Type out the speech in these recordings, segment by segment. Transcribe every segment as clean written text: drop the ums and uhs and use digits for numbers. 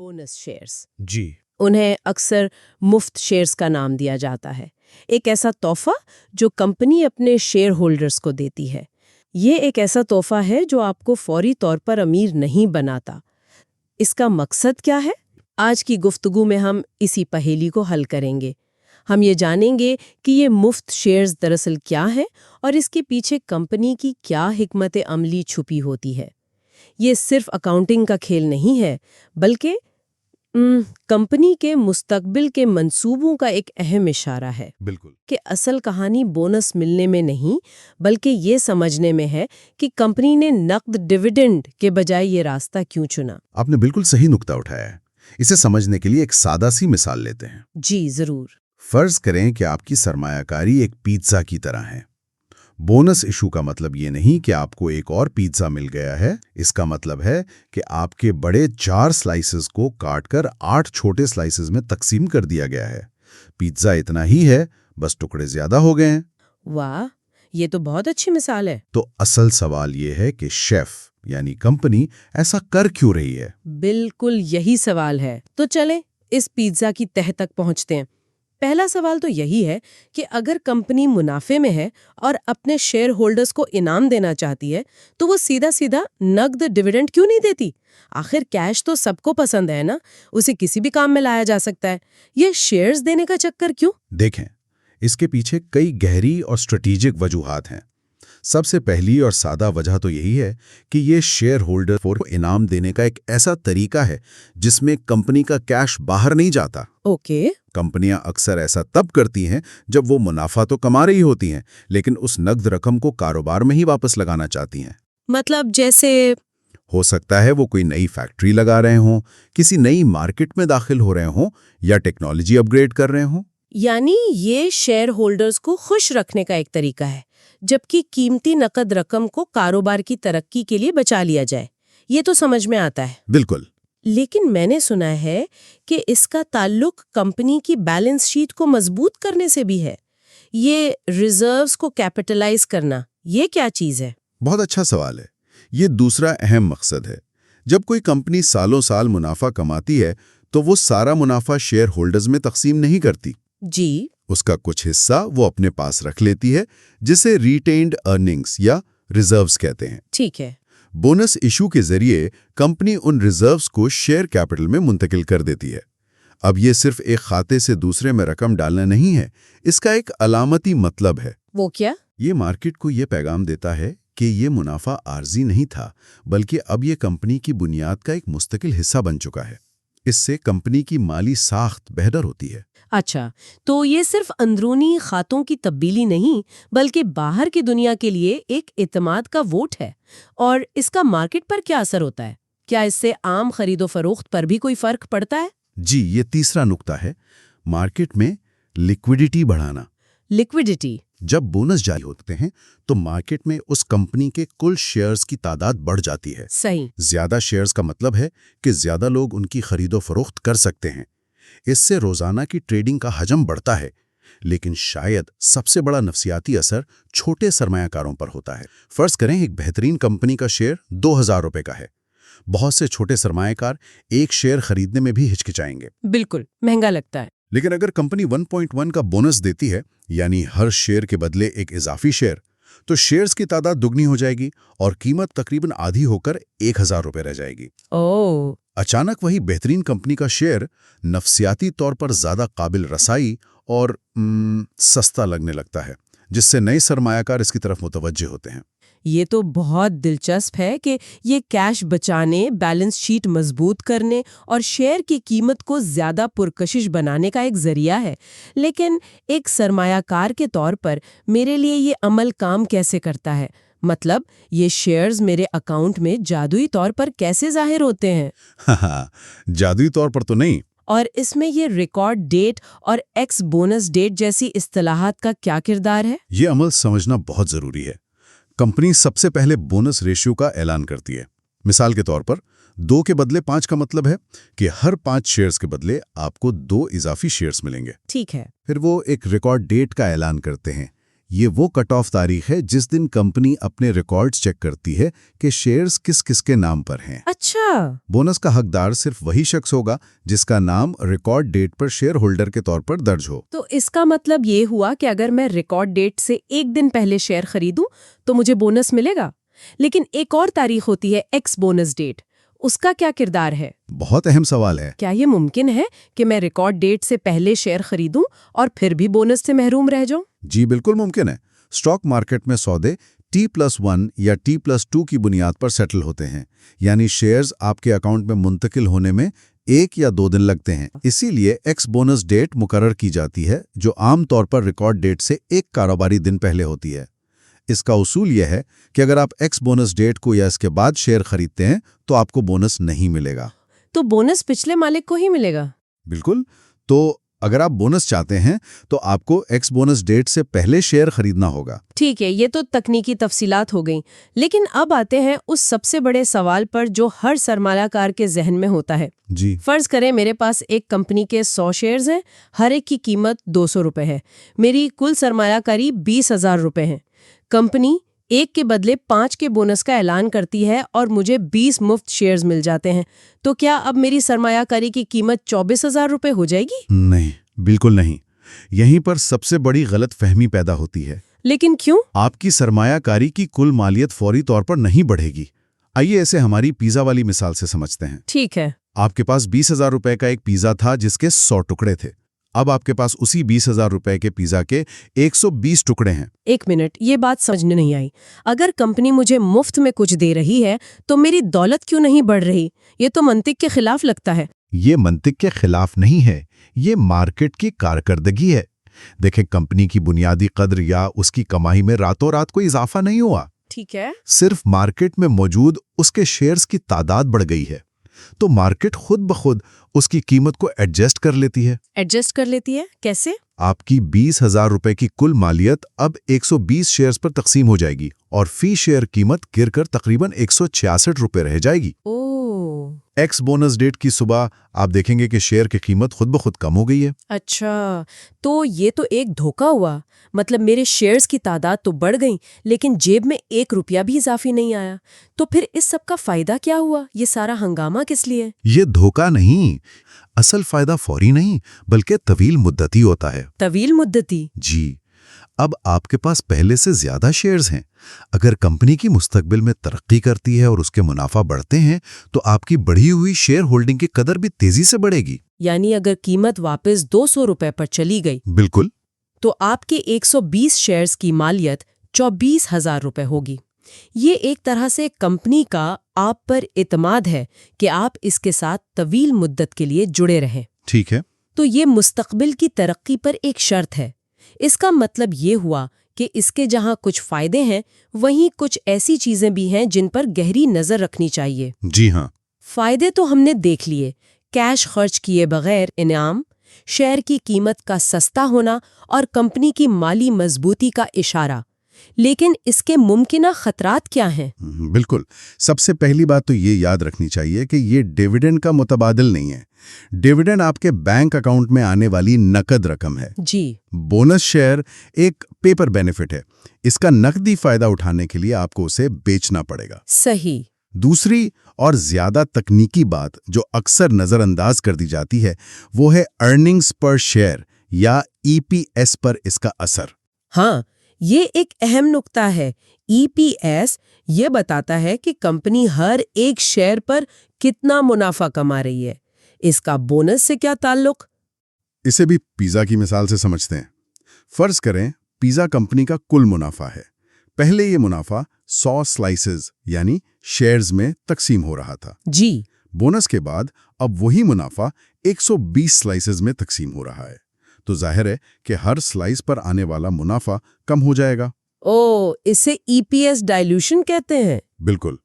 Bonus shares. जी। उन्हें अक्सर मुफ्त शेयर्स का नाम दिया जाता है, एक ऐसा तोहफा जो कंपनी अपने शेयर होल्डर्स को देती है। ये एक ऐसा तोहफा है जो आपको फौरी तौर पर अमीर नहीं बनाता। इसका मकसद क्या है? आज की गुफ्तगू में हम इसी पहेली को हल करेंगे। हम ये जानेंगे कि ये मुफ्त शेयर्स दरअसल क्या है और इसके पीछे कंपनी की क्या हिकमत अमली छुपी होती है। ये सिर्फ अकाउंटिंग का खेल नहीं है, बल्कि कंपनी के मुस्तकबिल के मंसूबों का एक अहम इशारा है। बिल्कुल। कि असल कहानी बोनस मिलने में नहीं, बल्कि ये समझने में है कि कंपनी ने नकद डिविडेंड के बजाय ये रास्ता क्यों चुना। आपने बिल्कुल सही नुक्ता उठाया है। इसे समझने के लिए एक सादा सी मिसाल लेते हैं। जी जरूर। फर्ज करें कि आपकी सरमायाकारी एक पिज्जा की तरह है। बोनस इशू का मतलब ये नहीं कि आपको एक और पिज्जा मिल गया है। इसका मतलब है कि आपके बड़े 4 स्लाइसेस को काटकर 8 छोटे स्लाइसेस में तकसीम कर दिया गया है। पिज्जा इतना ही है, बस टुकड़े ज्यादा हो गए हैं। वाह, ये तो बहुत अच्छी मिसाल है। तो असल सवाल ये है कि शेफ यानी कंपनी ऐसा कर क्यों रही है? बिल्कुल यही सवाल है। तो चलें इस पिज्जा की तह तक पहुंचते हैं। पहला सवाल तो यही है कि अगर कंपनी मुनाफे में है और अपने शेयर होल्डर्स को इनाम देना चाहती है, तो वो सीधा सीधा नकद डिविडेंड क्यों नहीं देती? आखिर कैश तो सबको पसंद है ना, उसे किसी भी काम में लाया जा सकता है। ये शेयर्स देने का चक्कर क्यों? देखें, इसके पीछे कई गहरी और स्ट्रेटेजिक वजूहात हैं। सबसे पहली और सादा वजह तो यही है कि ये शेयर होल्डर को इनाम देने का एक ऐसा तरीका है जिसमें कंपनी का कैश बाहर नहीं जाता। ओके। कंपनियां अक्सर ऐसा तब करती हैं जब वो मुनाफा तो कमा रही होती हैं, लेकिन उस नकद रकम को कारोबार में ही वापस लगाना चाहती हैं। मतलब जैसे हो सकता है वो कोई नई फैक्ट्री लगा रहे हों, किसी नई मार्केट में दाखिल हो रहे हों या टेक्नोलॉजी अपग्रेड कर रहे हों। यानी ये शेयर होल्डर्स को खुश रखने का एक तरीका है, जबकि कीमती नकद रकम को कारोबार की तरक्की के लिए बचा लिया जाए। ये तो समझ में आता है। बिल्कुल। लेकिन मैंने सुना है कि इसका ताल्लुक कंपनी की बैलेंस शीट को मजबूत करने से भी है। ये रिजर्व्स को कैपिटलाइज करना, ये क्या चीज है? बहुत अच्छा सवाल है। ये दूसरा अहम मकसद है। जब कोई कंपनी सालों साल मुनाफा कमाती है, तो वो सारा मुनाफा शेयर होल्डर्स में तकसीम नहीं करती। जी। उसका कुछ हिस्सा वो अपने पास रख लेती है, जिसे रिटेन्ड अर्निंग्स या रिजर्व्स कहते हैं। ठीक है। बोनस इशू के जरिए कंपनी उन रिजर्व्स को शेयर कैपिटल में मुंतकिल कर देती है। अब ये सिर्फ एक खाते से दूसरे में रकम डालना नहीं है, इसका एक अलामती मतलब है। वो क्या? ये मार्केट को ये पैगाम देता है कि ये मुनाफा आर्जी नहीं था, बल्कि अब ये कंपनी की बुनियाद का एक मुस्तकिल हिस्सा बन चुका है। इससे कंपनी की माली साख्त बेहतर होती है। अच्छा, तो ये सिर्फ अंदरूनी खातों की तब्दीली नहीं, बल्कि बाहर की दुनिया के लिए एक इत्मीनान का वोट है। और इसका मार्केट पर क्या असर होता है? क्या इससे आम खरीदो फरोख्त पर भी कोई फर्क पड़ता है? जी, ये तीसरा नुक्ता है, मार्केट में लिक्विडिटी बढ़ाना। लिक्विडिटी। जब बोनस जारी होते हैं तो मार्केट में उस कंपनी के कुल शेयर्स की तादाद बढ़ जाती है। सही। ज्यादा शेयर्स का मतलब है कि ज्यादा लोग उनकी खरीदो फरोख्त कर सकते हैं। इससे रोजाना की ट्रेडिंग का हजम बढ़ता है। लेकिन शायद सबसे बड़ा नफसियाती असर छोटे सरमायाकारों पर होता है। फर्ज करें एक बेहतरीन कंपनी का शेयर 2000 रुपए का है। बहुत से छोटे सरमायाकार एक शेयर खरीदने में भी हिचकिचाएंगे। बिल्कुल, महंगा लगता है। लेकिन अगर कंपनी 1.1 का बोनस देती है, यानी हर शेयर के बदले एक इजाफी शेयर, तो शेयर्स की तादाद दुगनी हो जाएगी और कीमत तकरीबन आधी होकर 1000 रुपए रह जाएगी। ओह। अचानक वही बेहतरीन कंपनी का शेयर नफसियाती तौर पर ज्यादा काबिल रसाई और सस्ता लगने लगता है, जिससे नए सरमायाकार इसकी तरफ मुतवज्जे होते हैं। ये तो बहुत दिलचस्प है कि ये कैश बचाने, बैलेंस शीट मजबूत करने और शेयर की कीमत को ज्यादा पुरकशिश बनाने का एक जरिया है। लेकिन एक सरमायाकार के तौर पर मेरे लिए ये अमल काम कैसे करता है? मतलब ये शेयर्स मेरे अकाउंट में जादुई तौर पर कैसे जाहिर होते हैं? हाँ, जादुई तौर पर तो नहीं। और इसमें ये रिकॉर्ड डेट और एक्स बोनस डेट जैसी इस्तिलाहात का क्या किरदार है? ये अमल समझना बहुत जरूरी है। कंपनी सबसे पहले बोनस रेशियो का ऐलान करती है। मिसाल के तौर पर 2 के बदले 5 का मतलब है कि हर 5 शेयर्स के बदले आपको 2 इजाफी शेयर्स मिलेंगे। ठीक है। फिर वो एक रिकॉर्ड डेट का ऐलान करते हैं, ये वो कट ऑफ तारीख है जिस दिन कंपनी अपने रिकॉर्ड्स चेक करती है कि शेयर्स किस किस के नाम पर हैं। अच्छा। बोनस का हकदार सिर्फ वही शख्स होगा जिसका नाम रिकॉर्ड डेट पर शेयर होल्डर के तौर पर दर्ज हो। तो इसका मतलब ये हुआ कि अगर मैं रिकॉर्ड डेट से एक दिन पहले शेयर खरीदूं तो मुझे बोनस मिलेगा। लेकिन एक और तारीख होती है एक्स बोनस डेट, उसका क्या किरदार है? बहुत अहम सवाल है। क्या ये मुमकिन है कि मैं रिकॉर्ड डेट से पहले शेयर खरीदूं और फिर भी बोनस से महरूम रह जाऊं? जी बिल्कुल मुमकिन है। स्टॉक मार्केट में सौदे T+1 या T+2 की बुनियाद पर सेटल होते हैं, यानी शेयर्स आपके अकाउंट में मुंतकिल होने में 1 या 2 दिन लगते हैं। इसीलिए एक्स बोनस डेट मुकर्रर की जाती है, जो आमतौर पर रिकॉर्ड डेट से 1 कारोबारी दिन पहले होती है। इसका उसूल यह है कि अगर आप एक्स बोनस डेट को या इसके बाद शेयर खरीदते हैं तो आपको बोनस नहीं मिलेगा। तो बोनस पिछले मालिक को ही मिलेगा? बिल्कुल। तो अगर आप बोनस चाहते हैं तो आपको एक्स बोनस डेट से पहले शेयर खरीदना होगा। ठीक है, ये तो तकनीकी तफसीलात हो गई। लेकिन अब आते हैं उस सबसे बड़े सवाल पर जो हर सरमायाकार के जहन में होता है। जी। फर्ज करें मेरे पास एक कंपनी के 100 शेयर्स हैं, हर एक की कीमत 200 रुपए है। मेरी कुल सरमायाकारी 20,000 रुपए है। कंपनी 1 के बदले 5 के बोनस का ऐलान करती है और मुझे 20 मुफ्त शेयर्स मिल जाते हैं। तो क्या अब मेरी सरमायाकारी की कीमत 24,000 रुपए हो जाएगी? नहीं, बिल्कुल नहीं। यहीं पर सबसे बड़ी गलतफहमी पैदा होती है। लेकिन क्यों? आपकी सरमायाकारी की कुल मालियत फौरी तौर पर नहीं बढ़ेगी। आइए इसे हमारी पिज़्ज़ा वाली मिसाल से समझते हैं। ठीक है। आपके पास 20,000 रुपए का एक पिज़्ज़ा था जिसके 100 टुकड़े थे। अब आपके पास उसी 20,000 रुपए के पिज़्ज़ा के 120 टुकड़े हैं। एक मिनट, ये बात समझने नहीं आई। अगर कंपनी मुझे मुफ्त में कुछ दे रही है तो मेरी दौलत क्यों नहीं बढ़ रही? ये तो मंतिक के खिलाफ लगता है। ये मंतिक के खिलाफ नहीं है, ये मार्केट की कारकर्दगी है। देखें, कंपनी की बुनियादी कद्र या उसकी कमाई में रातों रात कोई इजाफा नहीं हुआ। ठीक है। सिर्फ मार्केट में मौजूद उसके शेयर्स की तादाद बढ़ गई है, तो मार्केट खुद ब खुद उसकी कीमत को एडजस्ट कर लेती है। एडजस्ट कर लेती है? कैसे? आपकी 20,000 रुपए की कुल मालियत अब 120 शेयर्स पर तकसीम हो जाएगी और फी शेयर कीमत गिरकर तकरीबन 166 रुपए रह जाएगी। एक्स बोनस डेट की सुबह आप देखेंगे कि शेयर की कीमत खुद ब खुद कम हो गई है। अच्छा, तो ये तो एक धोखा हुआ। मतलब मेरे शेयर्स की तादाद तो बढ़ गई, लेकिन जेब में 1 रुपया भी इजाफी नहीं आया। तो फिर इस सब का फायदा क्या हुआ? ये सारा हंगामा किस लिए? ये धोखा नहीं, असल फायदा फौरी नहीं बल्कि तवील मुद्दती होता है। तवील मुद्दती? जी। अब आपके पास पहले से ज्यादा शेयर्स हैं। अगर कंपनी की मुस्तकबिल में तरक्की करती है और उसके मुनाफा बढ़ते हैं तो आपकी बढ़ी हुई शेयर होल्डिंग की कदर भी तेजी से बढ़ेगी। यानी अगर कीमत वापस 200 रुपए पर चली गई, बिल्कुल, तो आपके 120 शेयर्स की मालियत 24,000 रुपए होगी। ये एक तरह से कंपनी का आप पर इत्मीनान है कि आप इसके साथ तवील मुद्दत के लिए जुड़े रहें। ठीक है। तो ये मुस्तकबिल की तरक्की पर एक शर्त है। इसका मतलब ये हुआ कि इसके जहां कुछ फायदे हैं, वहीं कुछ ऐसी चीजें भी हैं जिन पर गहरी नजर रखनी चाहिए। जी हाँ। फायदे तो हमने देख लिए, कैश खर्च किए बगैर इनाम, शेयर की कीमत का सस्ता होना और कंपनी की माली मजबूती का इशारा। लेकिन इसके मुमकिना खतरात क्या हैं? बिल्कुल। सबसे पहली बात तो ये याद रखनी चाहिए कि ये डिविडेंड का मुतबादिल नहीं है। डिविडेंड आपके बैंक अकाउंट में आने वाली नकद रकम है। जी। बोनस शेयर एक पेपर बेनिफिट है। इसका नकदी फायदा उठाने के लिए आपको उसे बेचना पड़ेगा। सही। दूसरी और ज्यादा तकनीकी बात जो अक्सर नजरअंदाज कर दी जाती है वो है अर्निंग्स पर शेयर या EPS पर इसका असर। हाँ, ये एक अहम नुक्ता है। EPS ये बताता है कि कंपनी हर एक शेयर पर कितना मुनाफा कमा रही है। इसका बोनस से क्या ताल्लुक? इसे भी पिज़्ज़ा की मिसाल से समझते हैं। फर्ज करें पिज़्ज़ा कंपनी का कुल मुनाफा है। पहले ये मुनाफा 100 स्लाइसेस यानी शेयर्स में तकसीम हो रहा था। जी। बोनस के बाद अब वही मुनाफा 120 स्लाइसेस में तकसीम हो रहा है। तो जाहिर है कि हर स्लाइस पर आने वाला मुनाफा कम हो जाएगा। इसे EPS डाइल्यूशन कहते हैं। बिल्कुल।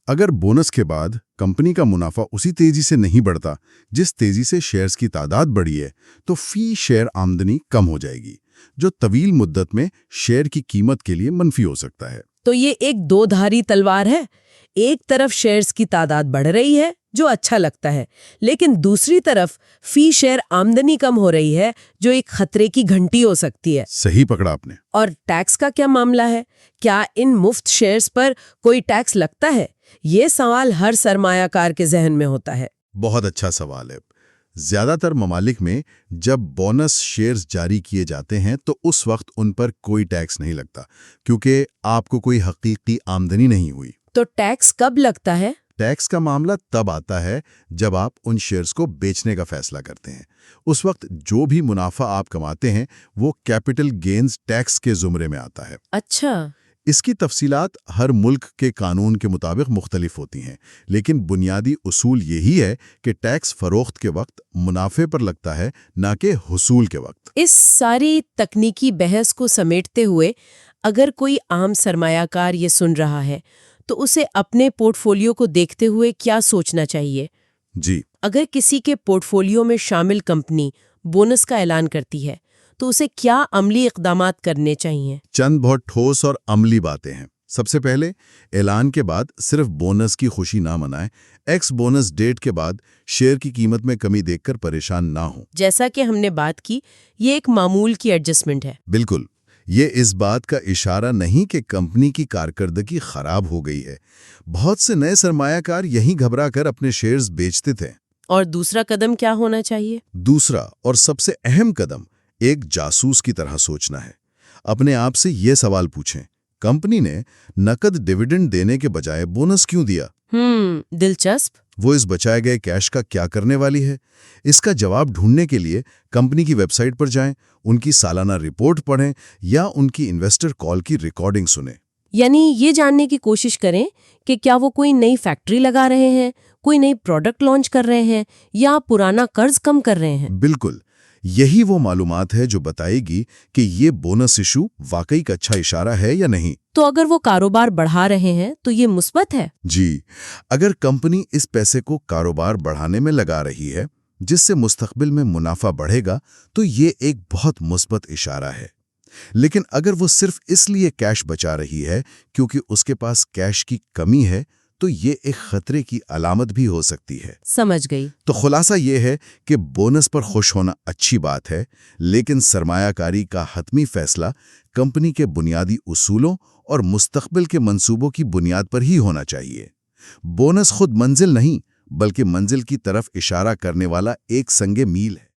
अगर बोनस के बाद कंपनी का मुनाफा उसी तेजी से नहीं बढ़ता जिस तेजी से शेयर्स की तादाद बढ़ी है, तो फी शेयर आमदनी कम हो जाएगी, जो तवील मुद्दत में शेयर की कीमत के लिए मनफी हो सकता है। तो ये एक दो धारी तलवार है। एक तरफ शेयर्स की तादाद बढ़ रही है, जो अच्छा लगता है, लेकिन दूसरी तरफ फी शेयर आमदनी कम हो रही है, जो एक खतरे की घंटी हो सकती है। सही पकड़ा आपने। और टैक्स का क्या मामला है? क्या इन मुफ्त शेयर्स पर कोई टैक्स लगता है? ये सवाल हर सरमायाकार के जहन में होता है। बहुत अच्छा सवाल है। ज्यादातर ममालिक में जब बोनस शेयर्स जारी किए जाते हैं तो उस वक्त उन पर कोई टैक्स नहीं लगता, क्योंकि आपको कोई हकीकी आमदनी नहीं हुई। तो टैक्स कब लगता है? टैक्स का मामला तब आता है जब आप उन शेयर्स को बेचने का फैसला करते हैं। उस वक्त जो भी मुनाफा आप कमाते हैं वो कैपिटल गेन्स टैक्स के जुमरे में आता है। अच्छा। इसकी तफसीलात हर मुल्क के कानून के मुताबिक मुख्तलिफ होती हैं, लेकिन बुनियादी उसूल यही है कि टैक्स फरोख्त के वक्त मुनाफे पर लगता है, ना कि हुसूल के वक्त। इस सारी तकनीकी बहस को समेटते हुए अगर कोई आम सरमायाकार ये सुन रहा है तो उसे अपने पोर्टफोलियो को देखते हुए क्या सोचना चाहिए? जी, अगर किसी के पोर्टफोलियो में शामिल कंपनी बोनस का ऐलान करती है तो उसे क्या अमली इक़दामात करने चाहिए? चंद बहुत ठोस और अमली बातें हैं। सबसे पहले, ऐलान के बाद सिर्फ बोनस की खुशी ना मनाएं। एक्स बोनस डेट के बाद शेयर की कीमत में कमी देखकर परेशान ना हो। जैसा कि हमने बात की, ये एक मामूल की एडजस्टमेंट है। बिल्कुल, ये इस बात का इशारा नहीं कि कंपनी की कारकर्दगी खराब हो गई है। बहुत से नए सरमायाकार यहीं घबराकर अपने शेयर्स बेचते थे। और दूसरा कदम क्या होना चाहिए? दूसरा और सबसे अहम कदम एक जासूस की तरह सोचना है। अपने आप से ये सवाल पूछें, कंपनी ने नकद डिविडेंड देने के बजाय बोनस क्यों दिया? दिलचस्प। वो इस बचाए गए कैश का क्या करने वाली है? इसका जवाब ढूंढने के लिए कंपनी की वेबसाइट पर जाएं, उनकी सालाना रिपोर्ट पढ़ें या उनकी इन्वेस्टर कॉल की रिकॉर्डिंग सुनें। यानी ये जानने की कोशिश करें कि क्या वो कोई नई फैक्ट्री लगा रहे हैं, कोई नई प्रोडक्ट लॉन्च कर रहे हैं या पुराना कर्ज कम कर रहे हैं। बिल्कुल, यही वो मालूमात है जो बताएगी कि ये बोनस इशू वाकई का अच्छा इशारा है या नहीं। तो अगर वो कारोबार बढ़ा रहे हैं तो ये मुस्बत है। जी, अगर कंपनी इस पैसे को कारोबार बढ़ाने में लगा रही है, जिससे मुस्तकबिल में मुनाफा बढ़ेगा, तो ये एक बहुत मुस्बत इशारा है। लेकिन अगर वो सिर्फ इसलिए कैश बचा रही है क्योंकि उसके पास कैश की कमी है, तो ये एक खतरे की अलामत भी हो सकती है। समझ गई। तो खुलासा ये है कि बोनस पर खुश होना अच्छी बात है, लेकिन सरमायाकारी का हतमी फैसला कंपनी के बुनियादी उसूलों और मुस्तकबिल के मंसूबों की बुनियाद पर ही होना चाहिए। बोनस खुद मंजिल नहीं, बल्कि मंजिल की तरफ इशारा करने वाला एक संगे मील है।